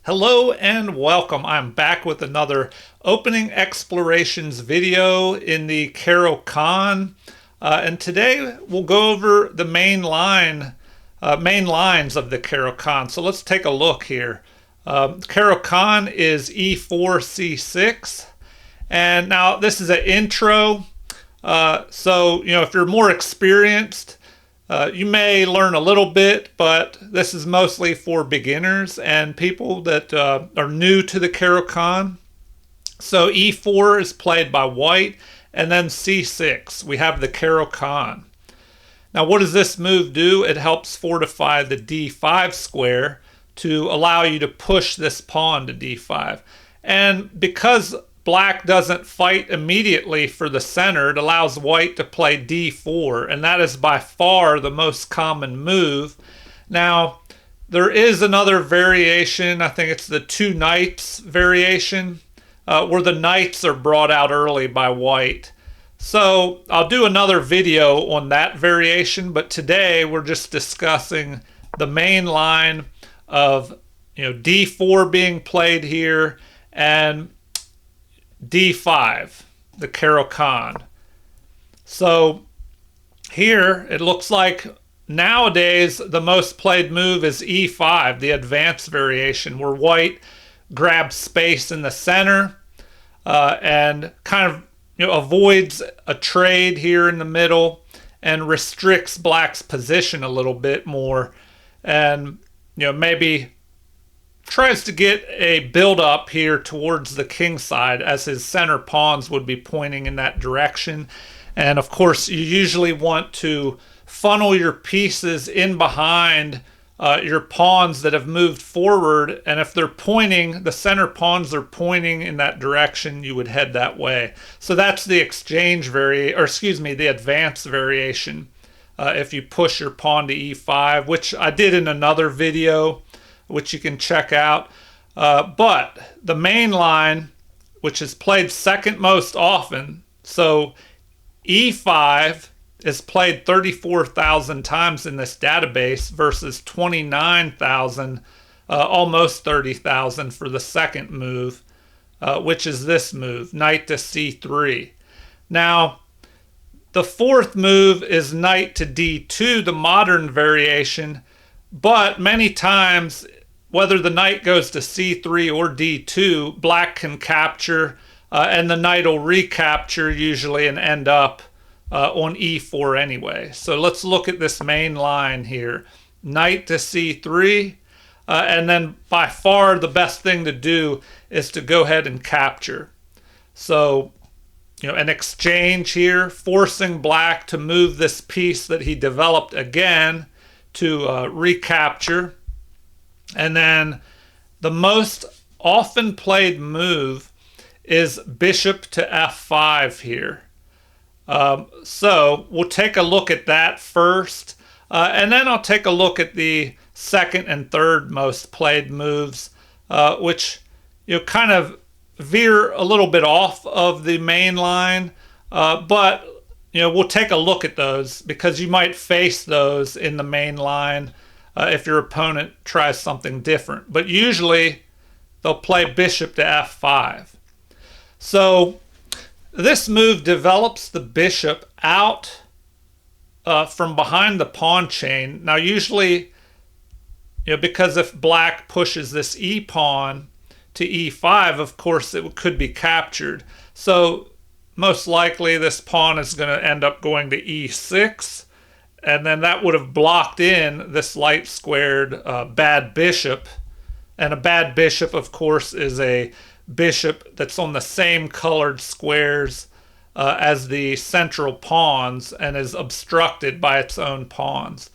Hello and welcome. I'm back with another opening explorations video in the Caro-Kann. And today we'll go over the main lines of the Caro-Kann. So let's take a look here. Caro-Kann is E4, C6. And now this is an intro. So, if you're more experienced, you may learn a little bit, but this is mostly for beginners and people that are new to the Caro-Kann. So E4 is played by white, and then C6. We have the Caro-Kann. Now what does this move do? It helps fortify the D5 square to allow you to push this pawn to D5. And because black doesn't fight immediately for the center, it allows white to play d4, and that is by far the most common move. Now, there is another variation, I think it's the two knights variation, where the knights are brought out early by white. So I'll do another video on that variation, but today we're just discussing the main line of d4 being played here and d5, the Caro-Kann. So here it looks like nowadays the most played move is e5, the advanced variation, where white grabs space in the center and kind of avoids a trade here in the middle and restricts black's position a little bit more, and maybe tries to get a build up here towards the king side, as his center pawns would be pointing in that direction. And of course you usually want to funnel your pieces in behind your pawns that have moved forward, and if they're pointing, the center pawns are pointing in that direction, you would head that way. So that's the the advanced variation. If you push your pawn to e5, which I did in another video, which you can check out. But the main line, which is played second most often, so E5 is played 34,000 times in this database versus 29,000, almost 30,000 for the second move, which is this move, knight to C3. Now, the fourth move is knight to D2, the modern variation, but many times, whether the knight goes to c3 or d2, black can capture, and the knight will recapture usually and end up on e4 anyway. So let's look at this main line here. Knight to c3, and then by far the best thing to do is to go ahead and capture. So, an exchange here, forcing black to move this piece that he developed again to recapture. And then the most often played move is bishop to f5 here. So we'll take a look at that first, and then I'll take a look at the second and third most played moves, which kind of veer a little bit off of the main line, but we'll take a look at those because you might face those in the main line if your opponent tries something different. But usually they'll play bishop to f5. So this move develops the bishop out from behind the pawn chain. Now usually, because if black pushes this e pawn to e5, of course it could be captured. So most likely this pawn is going to end up going to e6, and then that would have blocked in this light squared bad bishop. And a bad bishop, of course, is a bishop that's on the same colored squares as the central pawns and is obstructed by its own pawns.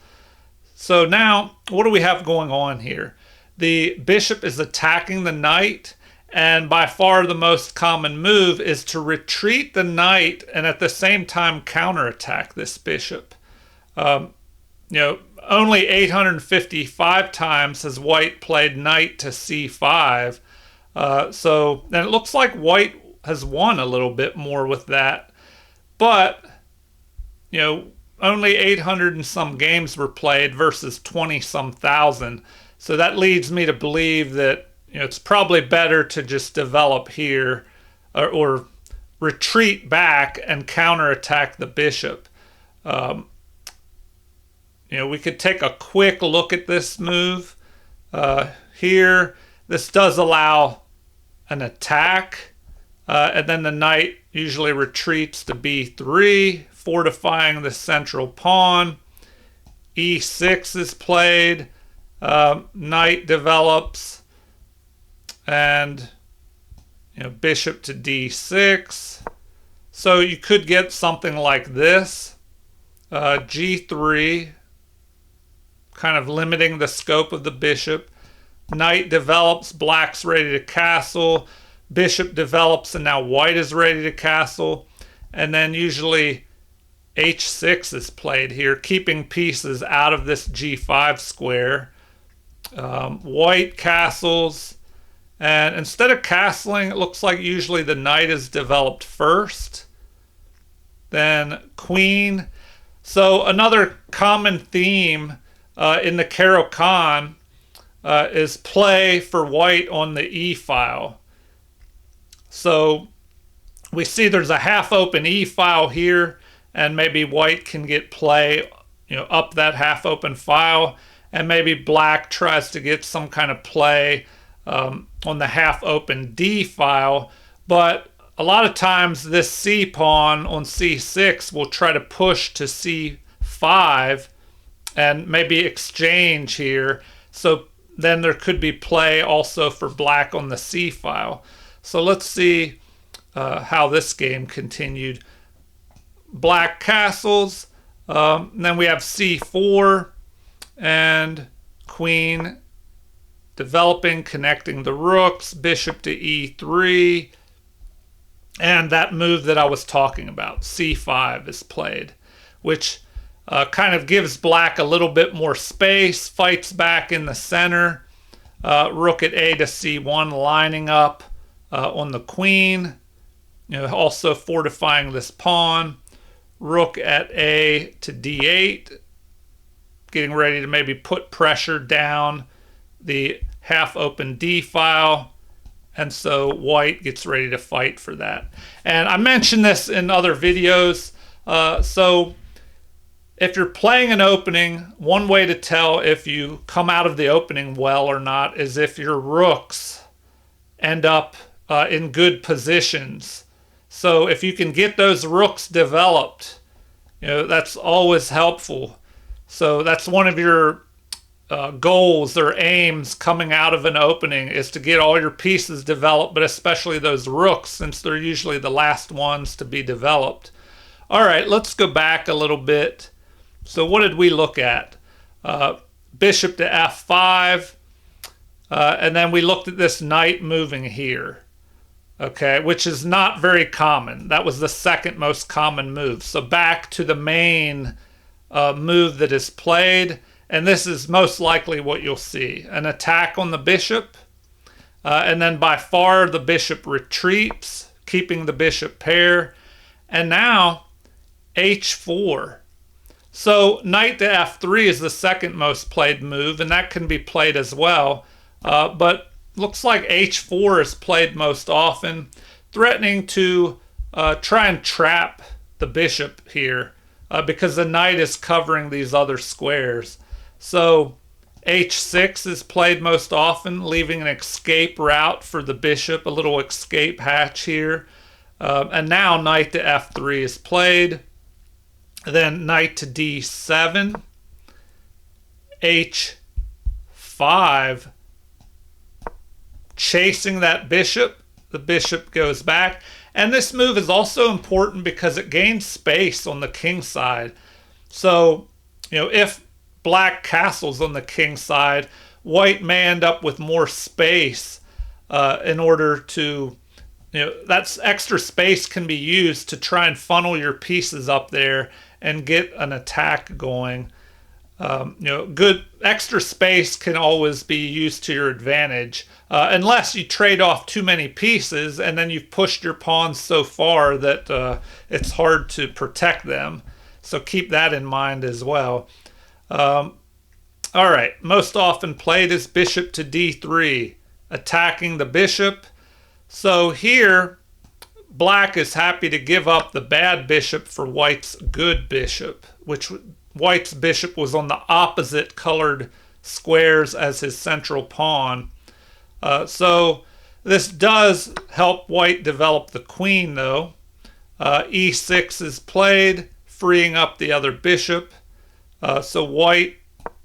So now, what do we have going on here? The bishop is attacking the knight, and by far the most common move is to retreat the knight and at the same time counterattack this bishop. Only 855 times has white played knight to c5. And it looks like white has won a little bit more with that. But, only 800 and some games were played versus 20 some thousand. So that leads me to believe that it's probably better to just develop here, or retreat back and counterattack the bishop. We could take a quick look at this move here. This does allow an attack, and then the knight usually retreats to b3, fortifying the central pawn. e6 is played, knight develops, and bishop to d6. So you could get something like this, g3, kind of limiting the scope of the bishop. Knight develops, black's ready to castle. Bishop develops, and now white is ready to castle. And then usually h6 is played here, keeping pieces out of this g5 square. White castles, and instead of castling, it looks like usually the knight is developed first, then queen. So another common theme in the Caro-Kann is play for white on the e file. So we see there's a half open e file here, and maybe white can get play up that half open file, and maybe black tries to get some kind of play on the half open d file. But a lot of times this c pawn on c6 will try to push to c5 and maybe exchange here. So then there could be play also for black on the c file. So let's see how this game continued. Black castles, and then we have c4 and queen developing, connecting the rooks, bishop to e3, and that move that I was talking about, c5, is played, which kind of gives black a little bit more space, fights back in the center. Rook at a to c1, lining up on the queen, also fortifying this pawn. Rook at a to d8, getting ready to maybe put pressure down the half open d file, and so white gets ready to fight for that. And I mentioned this in other videos. So if you're playing an opening, one way to tell if you come out of the opening well or not is if your rooks end up in good positions. So if you can get those rooks developed, that's always helpful. So that's one of your goals or aims coming out of an opening, is to get all your pieces developed, but especially those rooks, since they're usually the last ones to be developed. All right, let's go back a little bit. So what did we look at? Bishop to f5, and then we looked at this knight moving here, okay, which is not very common. That was the second most common move. So back to the main move that is played, and this is most likely what you'll see. An attack on the bishop, and then by far the bishop retreats, keeping the bishop pair, and now h4. So knight to f3 is the second most played move, and that can be played as well. But looks like h4 is played most often, threatening to try and trap the bishop here, because the knight is covering these other squares. So h6 is played most often, leaving an escape route for the bishop, a little escape hatch here. And now knight to f3 is played. Then knight to d7, h5, chasing that bishop. The bishop goes back. And this move is also important because it gains space on the king side. So, if black castles on the king side, white may end up with more space in order to, that's extra space can be used to try and funnel your pieces up there and get an attack going. Good extra space can always be used to your advantage, unless you trade off too many pieces and then you've pushed your pawns so far that it's hard to protect them. So keep that in mind as well. All right, most often played is bishop to d3, attacking the bishop. So here, black is happy to give up the bad bishop for white's good bishop, which white's bishop was on the opposite colored squares as his central pawn. So this does help white develop the queen, though. E6 is played, freeing up the other bishop. So white,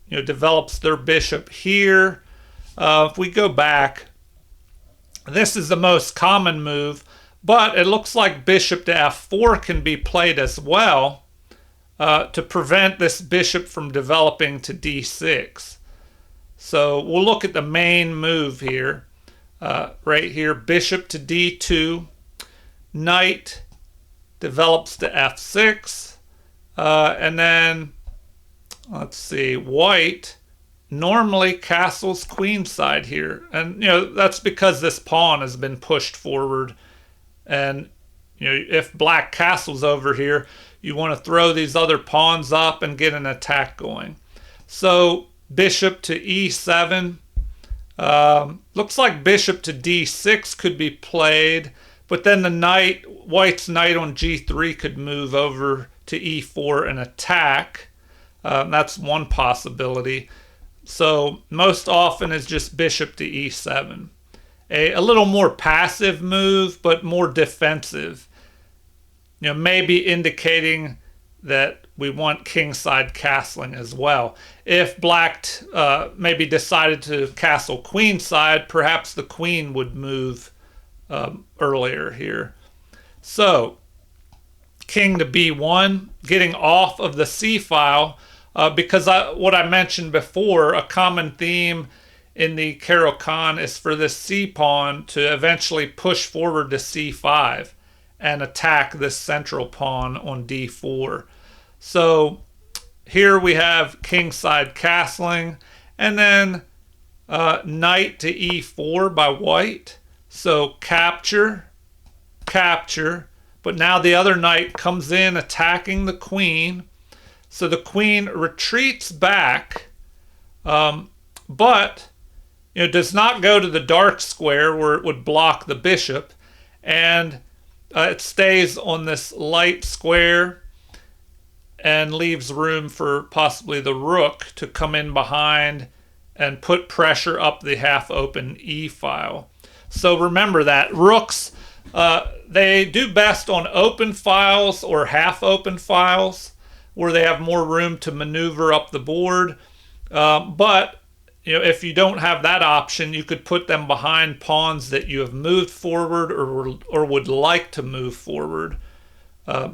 develops their bishop here. If we go back, this is the most common move, but it looks like bishop to f4 can be played as well to prevent this bishop from developing to d6. So we'll look at the main move here. Right here, bishop to d2, knight develops to f6, and then, let's see, white normally castles queenside here. And, that's because this pawn has been pushed forward. And, if black castles over here, you want to throw these other pawns up and get an attack going. So bishop to e7. Looks like bishop to d6 could be played, but then the knight, white's knight on g3 could move over to e4 and attack. That's one possibility. So most often is just bishop to e7. A little more passive move, but more defensive. Maybe indicating that we want kingside castling as well. If black maybe decided to castle queenside, perhaps the queen would move earlier here. So king to b1, getting off of the c-file, because what I mentioned before, a common theme in the Caro-Kann is for this c-pawn to eventually push forward to c5 and attack this central pawn on d4. So here we have kingside castling, and then knight to e4 by white. So capture, capture, but now the other knight comes in attacking the queen. So the queen retreats back, but does not go to the dark square where it would block the bishop, and it stays on this light square and leaves room for possibly the rook to come in behind and put pressure up the half-open e-file. So remember that rooks, they do best on open files or half-open files, where they have more room to maneuver up the board. But if you don't have that option, you could put them behind pawns that you have moved forward or would like to move forward.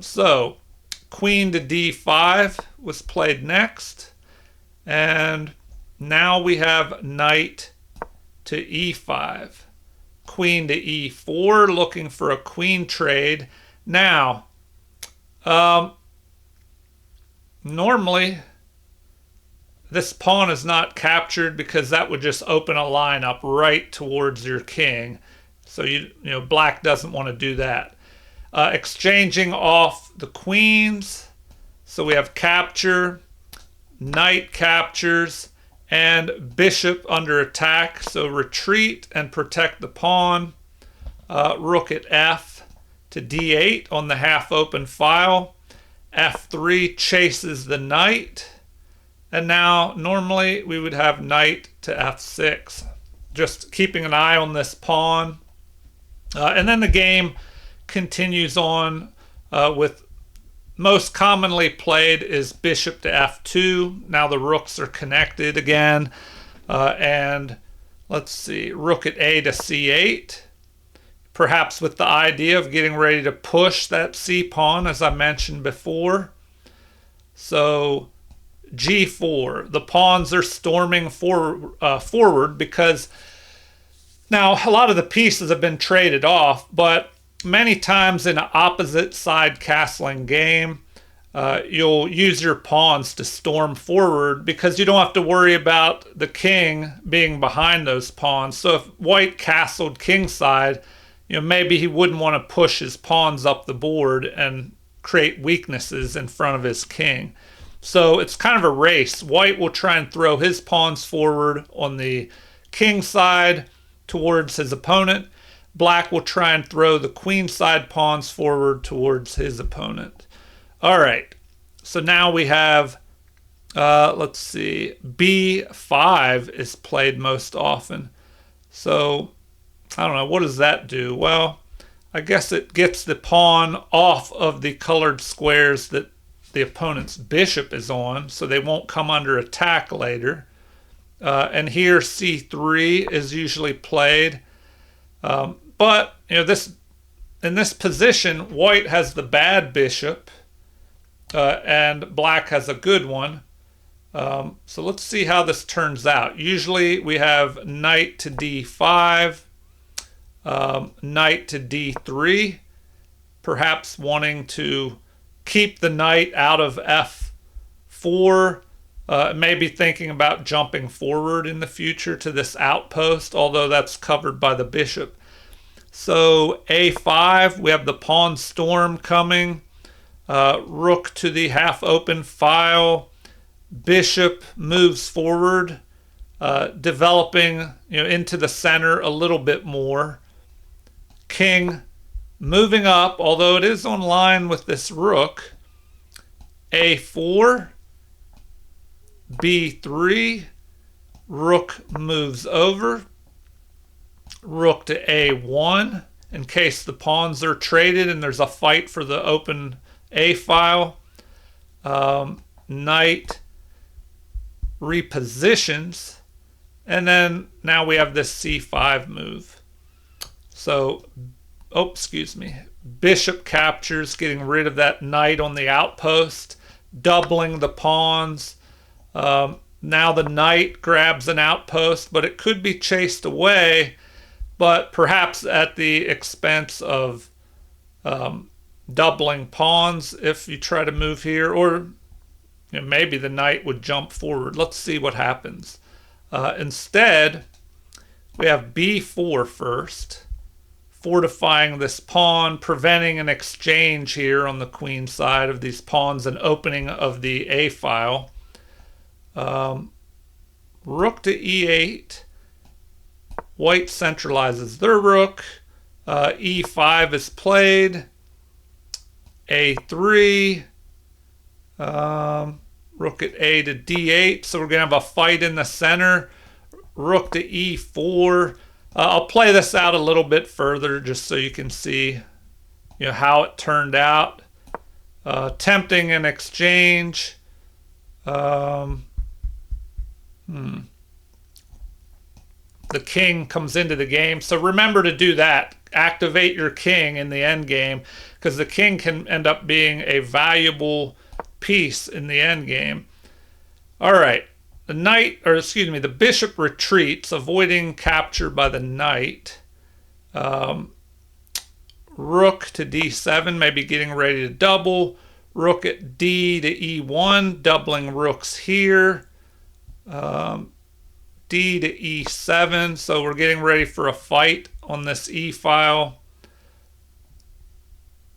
So queen to d5 was played next. And now we have knight to e5. Queen to e4, looking for a queen trade. Now, normally, this pawn is not captured because that would just open a line up right towards your king. So black doesn't want to do that. Exchanging off the queens. So we have capture, knight captures, and bishop under attack. So retreat and protect the pawn. Rook at f to d8 on the half-open file. f3 chases the knight. And now normally we would have knight to f6. Just keeping an eye on this pawn. And then the game continues on with most commonly played is bishop to f2. Now the rooks are connected again. And let's see, rook at a to c8. Perhaps with the idea of getting ready to push that c-pawn, as I mentioned before. So g4, the pawns are storming forward because now a lot of the pieces have been traded off, but many times in an opposite side castling game, you'll use your pawns to storm forward because you don't have to worry about the king being behind those pawns. So if white castled kingside, maybe he wouldn't want to push his pawns up the board and create weaknesses in front of his king. So it's kind of a race. White will try and throw his pawns forward on the king side, towards his opponent. Black will try and throw the queenside pawns forward towards his opponent. All right, so now we have, let's see, b5 is played most often. So, I don't know, what does that do? Well, I guess it gets the pawn off of the colored squares that the opponent's bishop is on, so they won't come under attack later. And here c3 is usually played. But in this position, white has the bad bishop, and black has a good one. So let's see how this turns out. Usually we have knight to d5, knight to d3, perhaps wanting to keep the knight out of f4, maybe thinking about jumping forward in the future to this outpost, although that's covered by the bishop. So a5, we have the pawn storm coming, rook to the half open file, bishop moves forward, developing into the center a little bit more. King moving up, although it is on line with this rook. a4, b3, rook moves over, rook to a1 in case the pawns are traded and there's a fight for the open a file. Knight repositions, and then now we have this c5 move. So, bishop captures, getting rid of that knight on the outpost, doubling the pawns. Now the knight grabs an outpost, but it could be chased away, but perhaps at the expense of doubling pawns if you try to move here, or maybe the knight would jump forward. Let's see what happens. Instead, we have b4 first, fortifying this pawn, preventing an exchange here on the queen side of these pawns and opening of the a file. Rook to e8. White centralizes their rook. e5 is played. a3. Rook at a to d8. So we're going to have a fight in the center. Rook to e4. I'll play this out a little bit further just so you can see how it turned out. Tempting an exchange. The king comes into the game. So remember to do that. Activate your king in the end game, because the king can end up being a valuable piece in the end game. All right. The bishop retreats, avoiding capture by the knight. Rook to d7, maybe getting ready to double. Rook at d to e1, doubling rooks here. D to e7, so we're getting ready for a fight on this e file.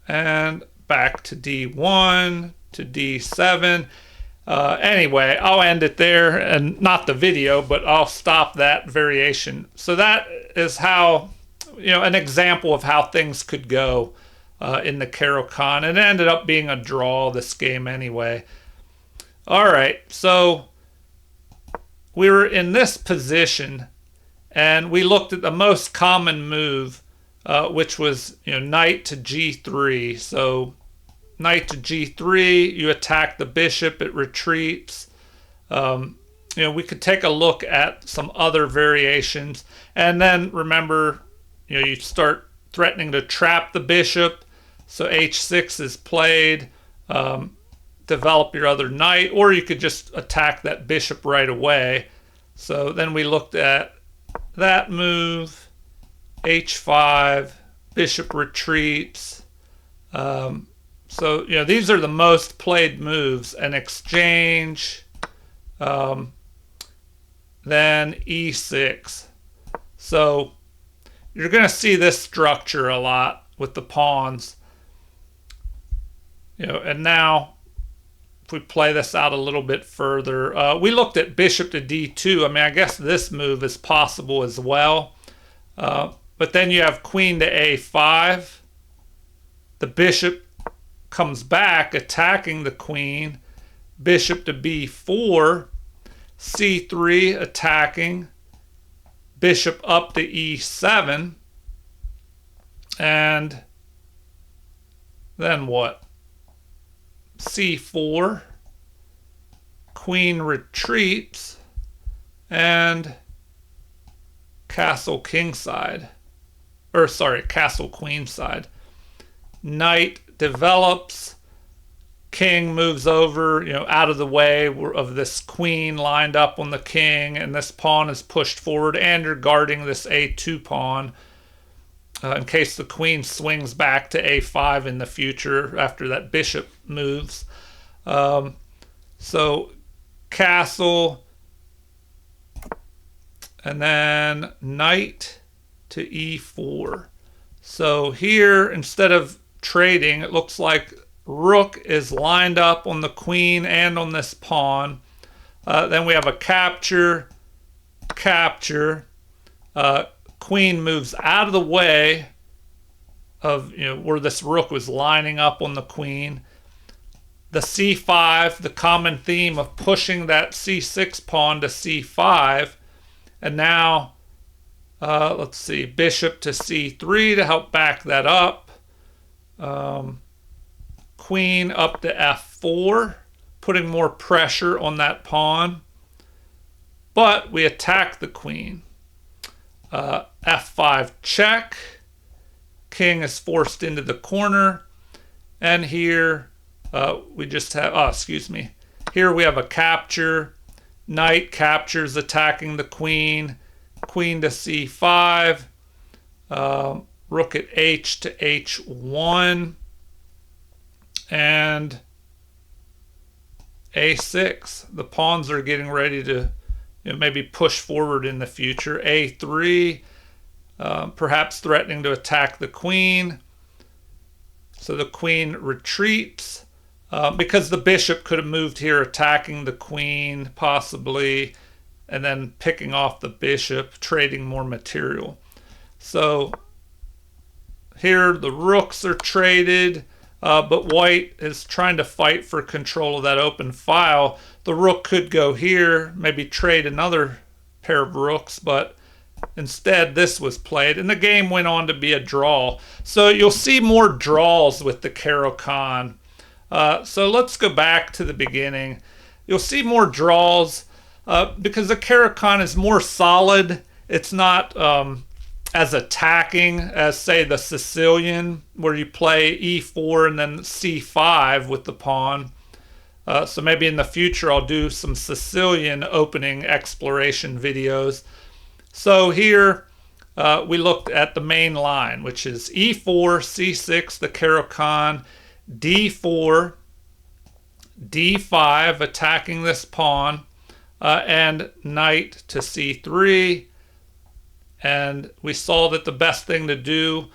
And back to d1 to d7. Anyway, I'll end it there, and not the video, but I'll stop that variation. So that is how, an example of how things could go in the Caro-Kann. It ended up being a draw, this game anyway. All right, so we were in this position, and we looked at the most common move, which was knight to g3. So knight to g3, you attack the bishop, it retreats. We could take a look at some other variations, and then remember, you start threatening to trap the bishop. So h6 is played. Develop your other knight, or you could just attack that bishop right away. So then we looked at that move, h5, bishop retreats. So these are the most played moves. An exchange, then e6. So you're going to see this structure a lot with the pawns. And now if we play this out a little bit further, we looked at bishop to d2. I guess this move is possible as well. But then you have queen to a5. The bishop comes back, attacking the queen. Bishop to b4. c3 attacking. Bishop up to e7. And then what? c4. Queen retreats. And castle kingside. Or sorry, castle queenside. Knight develops. King moves over, out of the way of this queen lined up on the king, and this pawn is pushed forward, and you're guarding this a2 pawn in case the queen swings back to a5 in the future after that bishop moves. So castle, and then knight to e4. So here, instead of trading, it looks like rook is lined up on the queen and on this pawn. Then we have a capture, capture. Queen moves out of the way of where this rook was lining up on the queen. The c5, the common theme of pushing that c6 pawn to c5. And now, let's see, bishop to c3 to help back that up. Queen up to f4, putting more pressure on that pawn. But we attack the queen. F5 check. King is forced into the corner. And here we just have, Here we have a capture. Knight captures, attacking the queen. Queen to c5. Rook at h to h1. And a6. The pawns are getting ready to maybe push forward in the future. a3, perhaps threatening to attack the queen. So the queen retreats because the bishop could have moved here, attacking the queen possibly, and then picking off the bishop, trading more material. So here the rooks are traded. But white is trying to fight for control of that open file. The rook could go here, maybe trade another pair of rooks, but instead this was played, and the game went on to be a draw. So you'll see more draws with the Caro-Kann. So let's go back to the beginning. You'll see more draws because the Caro-Kann is more solid. It's not as attacking as, say, the Sicilian, where you play e4 and then c5 with the pawn. So maybe in the future I'll do some Sicilian opening exploration videos. So here we looked at the main line, which is e4, c6, the Caro-Kann, d4, d5, attacking this pawn, and knight to c3. And we saw that the best thing to do,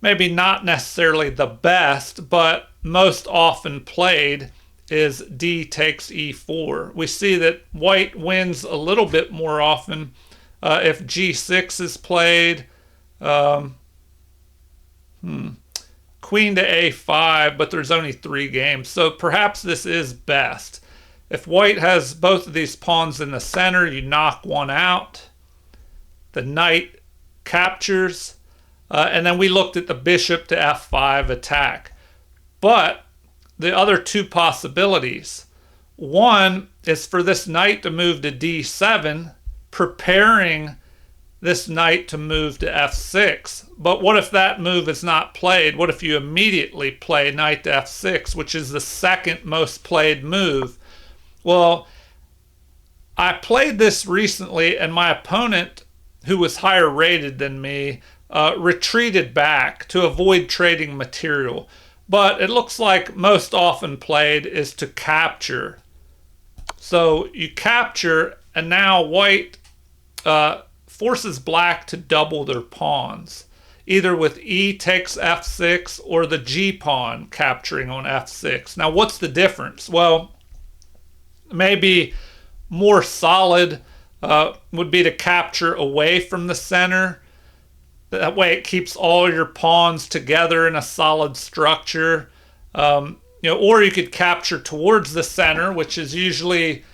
maybe not necessarily the best, but most often played, is d takes e4. We see that white wins a little bit more often if g6 is played. Queen to a5, but there's only 3 games. So perhaps this is best. If white has both of these pawns in the center, you knock one out. The knight captures. And then we looked at the bishop to f5 attack. But the other 2 possibilities. One is for this knight to move to d7, preparing this knight to move to f6. But what if that move is not played? What if you immediately play knight to f6, which is the second most played move? Well, I played this recently, and my opponent, who was higher rated than me, retreated back to avoid trading material. But it looks like most often played is to capture. So you capture, and now white forces black to double their pawns, either with e takes f6 or the g pawn capturing on f6. Now, what's the difference? Well, maybe more solid would be to capture away from the center. That way it keeps all your pawns together in a solid structure. Or you could capture towards the center, which is usually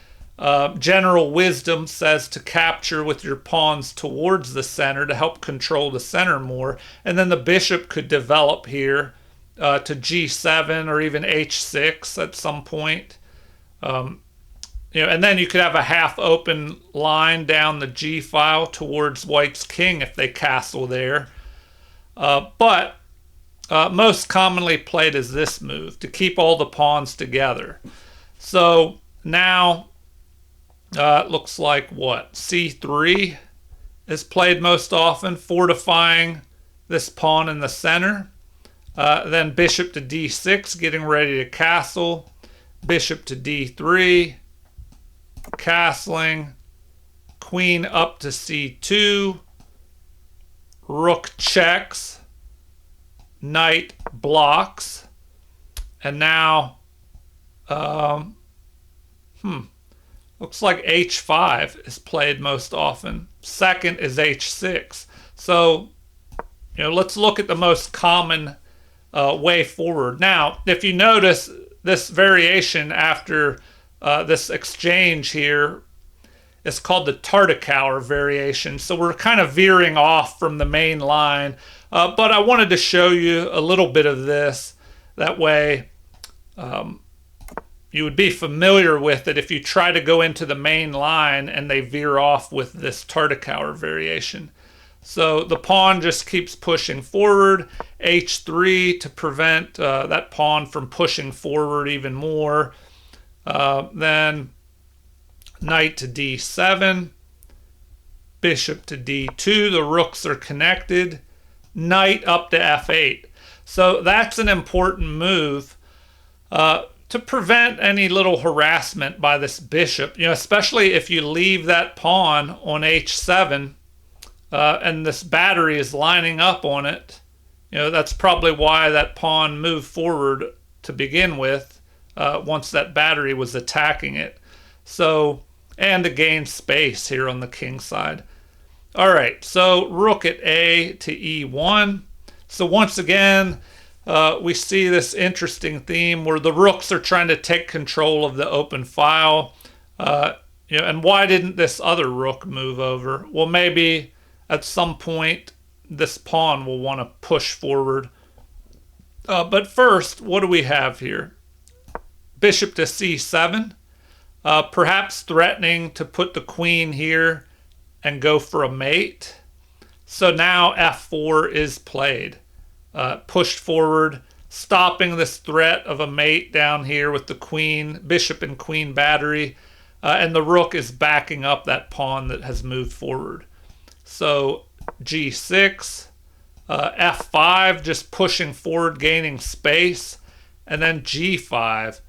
general wisdom says to capture with your pawns towards the center to help control the center more. And then the bishop could develop here to g7 or even h6 at some point. And then you could have a half open line down the G file towards white's king if they castle there. But most commonly played is this move to keep all the pawns together. So now it looks like what? C3 is played most often, fortifying this pawn in the center. Then bishop to D6, getting ready to castle. Bishop to D3. Castling, queen up to c2, rook checks, knight blocks, and now looks like h5 is played most often. Second is h6. So let's look at the most common way forward. Now, if you notice this variation after this exchange here is called the Caro-Kann variation. So we're kind of veering off from the main line. But I wanted to show you a little bit of this. That way you would be familiar with it if you try to go into the main line and they veer off with this Caro-Kann variation. So the pawn just keeps pushing forward. H3 to prevent that pawn from pushing forward even more. Then knight to d7, bishop to d2, the rooks are connected, knight up to f8. So that's an important move to prevent any little harassment by this bishop, especially if you leave that pawn on h7 and this battery is lining up on it. That's probably why that pawn moved forward to begin with. Once that battery was attacking it. So, and to gain space here on the king side. All right, so rook at A to E1. So once again, we see this interesting theme where the rooks are trying to take control of the open file. And why didn't this other rook move over? Well, maybe at some point this pawn will want to push forward. But first, what do we have here? Bishop to c7, perhaps threatening to put the queen here and go for a mate. So now f4 is played, pushed forward, stopping this threat of a mate down here with the queen, bishop and queen battery, and the rook is backing up that pawn that has moved forward. So g6, f5, just pushing forward, gaining space, and then g5.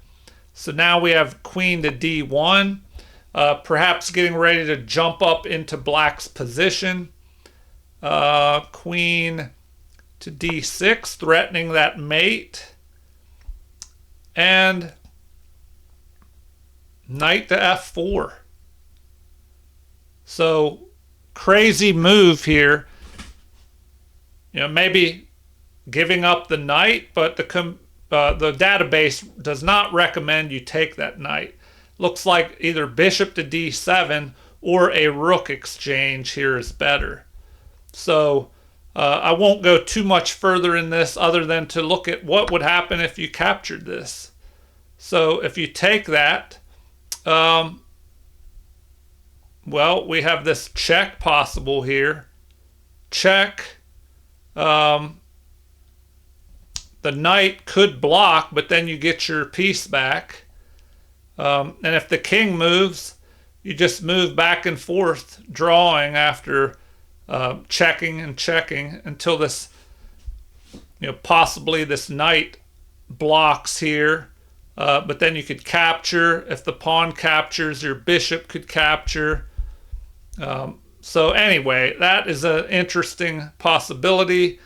So now we have queen to d1, perhaps getting ready to jump up into black's position. Queen to d6, threatening that mate. And knight to f4. So crazy move here. Maybe giving up the knight, but the database does not recommend you take that knight. Looks like either bishop to d7 or a rook exchange here is better. So I won't go too much further in this other than to look at what would happen if you captured this. So if you take that, well, we have this check possible here. Check. The knight could block, but then you get your piece back. And if the king moves, you just move back and forth, drawing after checking and checking until this, possibly this knight blocks here. But then you could capture. If the pawn captures, your bishop could capture. So anyway, that is an interesting possibility.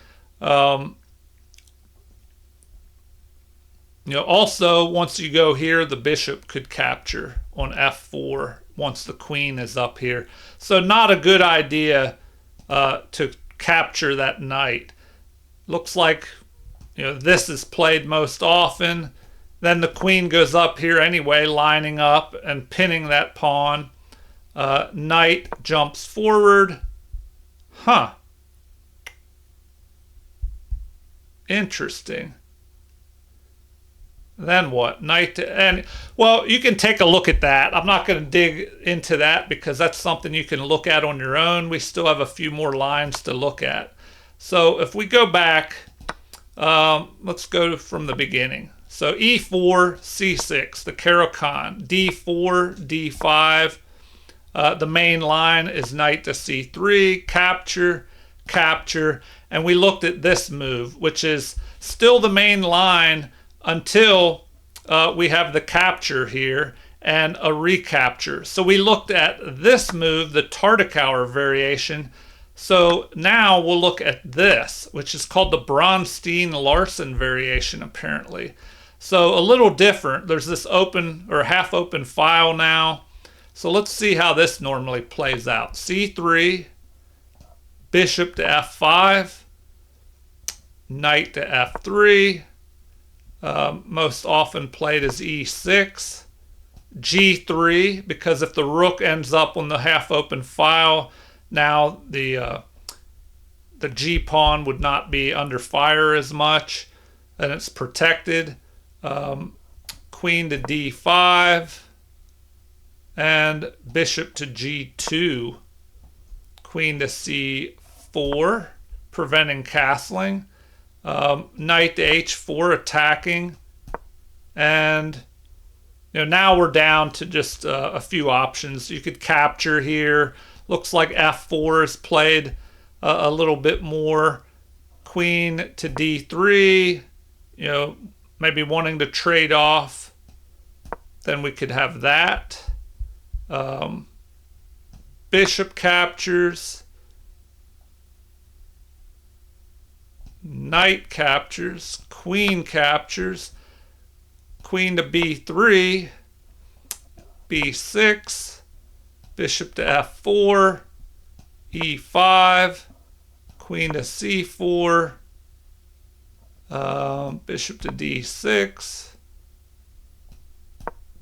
Also, once you go here, the bishop could capture on f4 once the queen is up here. So not a good idea to capture that knight. Looks like, you know, this is played most often. Then the queen goes up here anyway, lining up and pinning that pawn. Knight jumps forward. Huh. Interesting. Then what? Knight to, and well, you can take a look at that. I'm not going to dig into that because that's something you can look at on your own. We still have a few more lines to look at. So if we go back, let's go from the beginning. So e4, c6, the Caro-Kann. d4, d5. The main line is knight to c3, capture, capture. And we looked at this move, which is still the main line until we have the capture here and a recapture. So we looked at this move, the Caro-Kann variation. So now we'll look at this, which is called the Bronstein-Larsen variation, apparently. So a little different. There's this open or half open file now. So let's see how this normally plays out. c3, bishop to f5, knight to f3, most often played as e6, g3, because if the rook ends up on the half open file, now the g pawn would not be under fire as much, and it's protected. Queen to d5, and bishop to g2, queen to c4, preventing castling. Knight to h4, attacking. And you know, now we're down to just a few options. You could capture here. Looks like f4 is played a little bit more. Queen to d3, you know, maybe wanting to trade off. Then we could have that. Bishop captures. Knight captures, queen captures, queen to b3, b6, bishop to f4, e5, queen to c4, bishop to d6,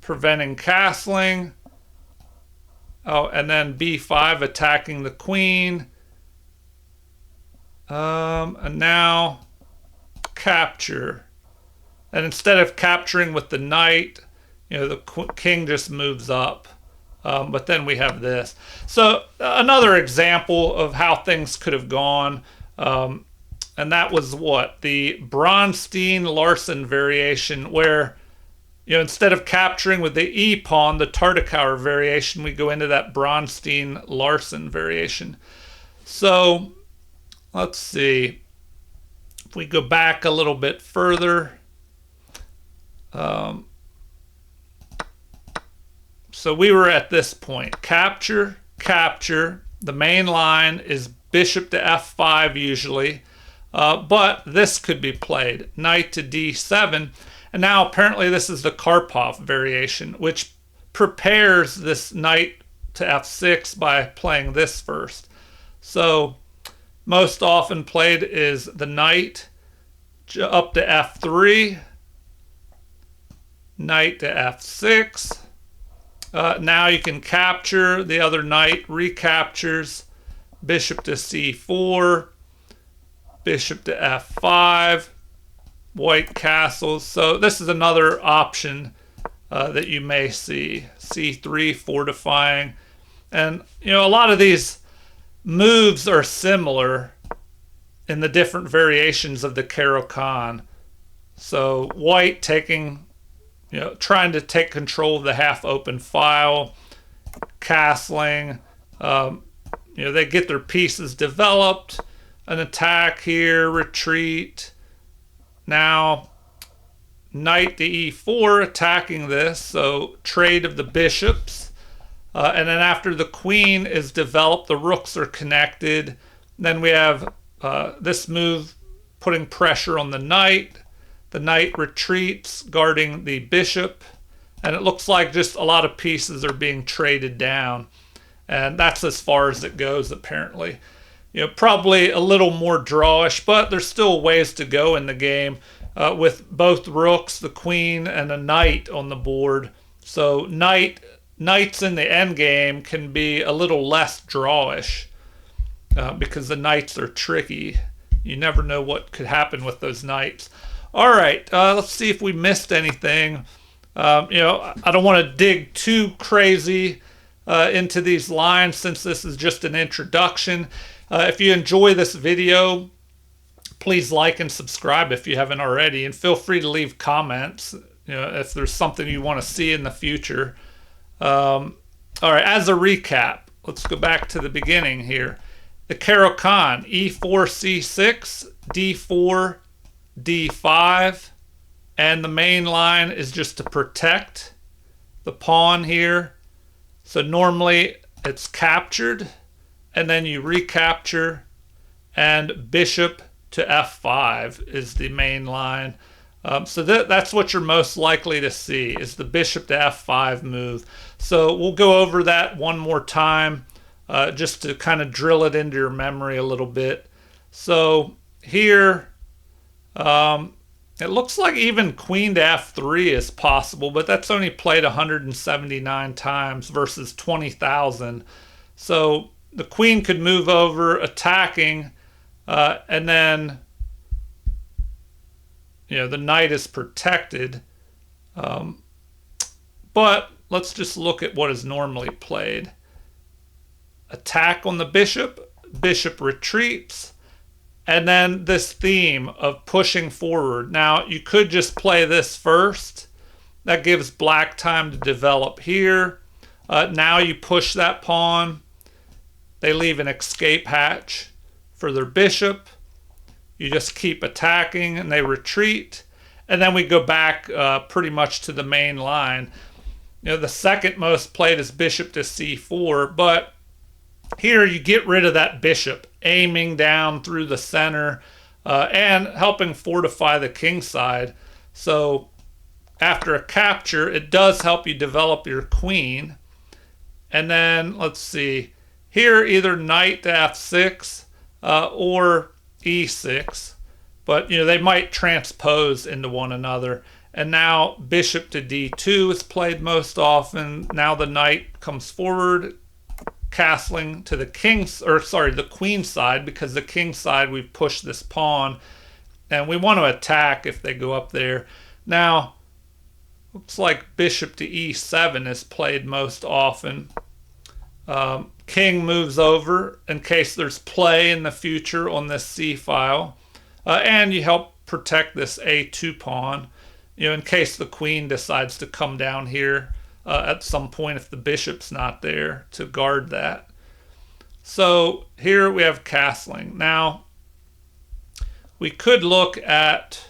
preventing castling. Oh, and then b5 attacking the queen. And now capture. And instead of capturing with the knight, you know, the king just moves up. But then we have this. So another example of how things could have gone. And that was what? The Bronstein-Larsen variation, where, you know, instead of capturing with the e pawn, the Caro-Kann variation, we go into that Bronstein-Larsen variation. So let's see. If we go back a little bit further. So we were at this point. Capture, capture. The main line is bishop to f5 usually. But this could be played. Knight to d7. And now apparently this is the Karpov variation, which prepares this knight to f6 by playing this first. So most often played is the knight up to f3, knight to f6. Now you can capture the other knight, recaptures, bishop to c4, bishop to f5, white castles. So this is another option that you may see. c3, fortifying. And, you know, a lot of these moves are similar in the different variations of the Caro-Kann. So white taking, you know, trying to take control of the half open file, castling. You know, they get their pieces developed, an attack here, retreat. Now knight to e4, attacking this, so trade of the bishops. And then after the queen is developed, the rooks are connected. Then we have this move putting pressure on the knight. The knight retreats, guarding the bishop. And it looks like just a lot of pieces are being traded down. And that's as far as it goes, apparently. Probably a little more drawish, but there's still ways to go in the game with both rooks, the queen, and a knight on the board. So knights in the end game can be a little less drawish because the knights are tricky. You never know what could happen with those knights. All right, let's see if we missed anything. I don't want to dig too crazy into these lines since this is just an introduction. If you enjoy this video, please like and subscribe if you haven't already, and feel free to leave comments if there's something you want to see in the future. All right, as a recap, let's go back to the beginning here. The Caro-Kann, e4, c6, d4, d5, and the main line is just to protect the pawn here. So normally it's captured, and then you recapture, and bishop to f5 is the main line. So that's what you're most likely to see, is the bishop to f5 move. So we'll go over that one more time just to kind of drill it into your memory a little bit. So here, it looks like even queen to f3 is possible, but that's only played 179 times versus 20,000. So the queen could move over attacking, and then the knight is protected. But let's just look at what is normally played. Attack on the bishop, bishop retreats, and then this theme of pushing forward. Now, you could just play this first. That gives black time to develop here. Now you push that pawn. They leave an escape hatch for their bishop. You just keep attacking and they retreat. And then we go back pretty much to the main line. The second most played is bishop to c4, but here you get rid of that bishop aiming down through the center and helping fortify the king side. So after a capture, it does help you develop your queen. And then let's see, here either knight to f6 or e6, but they might transpose into one another. And now bishop to d2 is played most often. Now the knight comes forward, castling to the the queen side, because the king side we've pushed this pawn, and we want to attack if they go up there. Now looks like bishop to e7 is played most often. King moves over in case there's play in the future on this c file, and you help protect this a2 pawn, in case the queen decides to come down here at some point if the bishop's not there to guard that. So here we have castling. Now we could look at,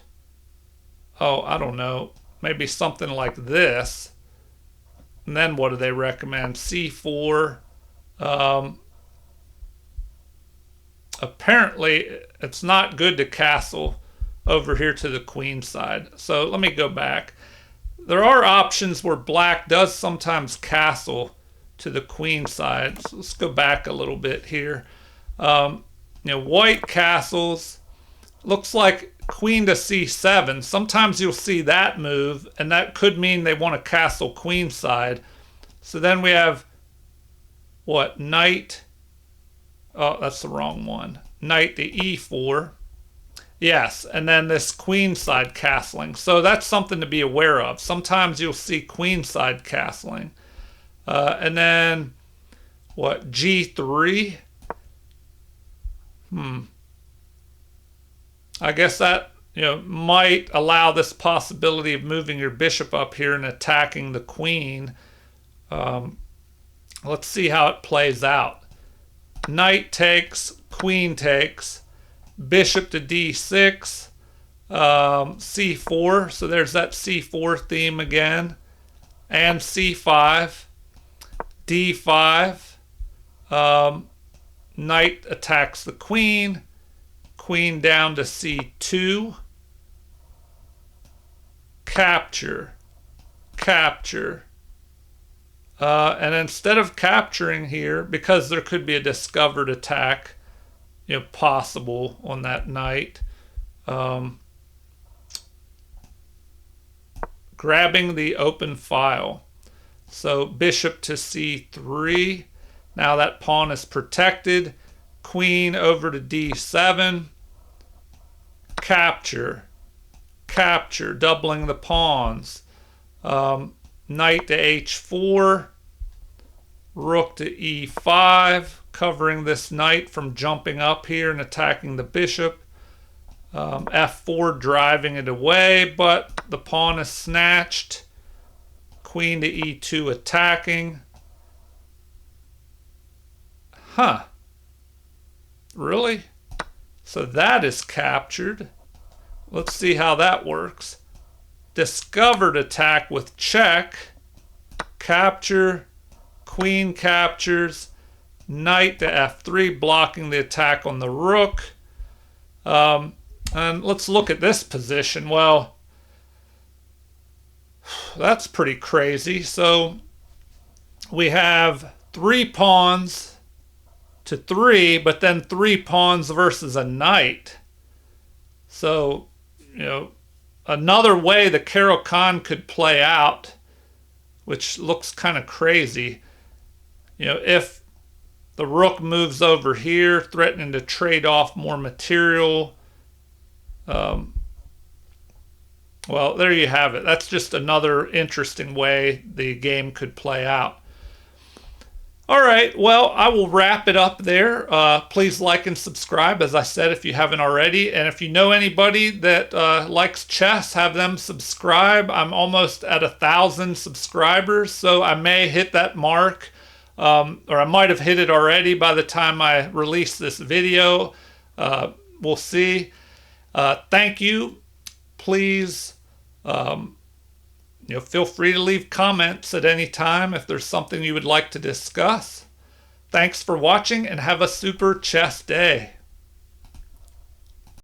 I don't know, maybe something like this. And then what do they recommend? c4. Apparently it's not good to castle over here to the queen side. So let me go back. There are options where black does sometimes castle to the queen side. So let's go back a little bit here. White castles. Looks like queen to c7. Sometimes you'll see that move, and that could mean they want to castle queen side. So then we have what? Knight. Oh, that's the wrong one. Knight to e4. Yes, and then this queen side castling. So that's something to be aware of. Sometimes you'll see queen side castling. And then what? G3. I guess that might allow this possibility of moving your bishop up here and attacking the queen. Let's see how it plays out. Knight takes, queen takes, bishop to d6, c4. So there's that c4 theme again, and c5, d5. Knight attacks the queen, queen down to c2, capture, capture. And instead of capturing here, because there could be a discovered attack, possible on that knight, grabbing the open file. So bishop to c3. Now that pawn is protected. Queen over to d7. Capture. Capture, doubling the pawns. Knight to h4. Rook to e5, covering this knight from jumping up here and attacking the bishop. F4 driving it away, but the pawn is snatched. Queen to e2 attacking. Huh. Really? So that is captured. Let's see how that works. Discovered attack with check. Capture. Queen captures. Knight to f3, blocking the attack on the rook. And let's look at this position. Well, that's pretty crazy. So we have 3 pawns to 3, but then 3 pawns versus a knight. So, another way the Caro-Kann could play out, which looks kind of crazy, if the rook moves over here, threatening to trade off more material. Well, there you have it. That's just another interesting way the game could play out. All right, well, I will wrap it up there. Please like and subscribe, as I said, if you haven't already. And if you know anybody that likes chess, have them subscribe. I'm almost at 1,000 subscribers, so I may hit that mark, or I might have hit it already by the time I release this video. We'll see. Thank you. Please, feel free to leave comments at any time if there's something you would like to discuss. Thanks for watching and have a super chess day.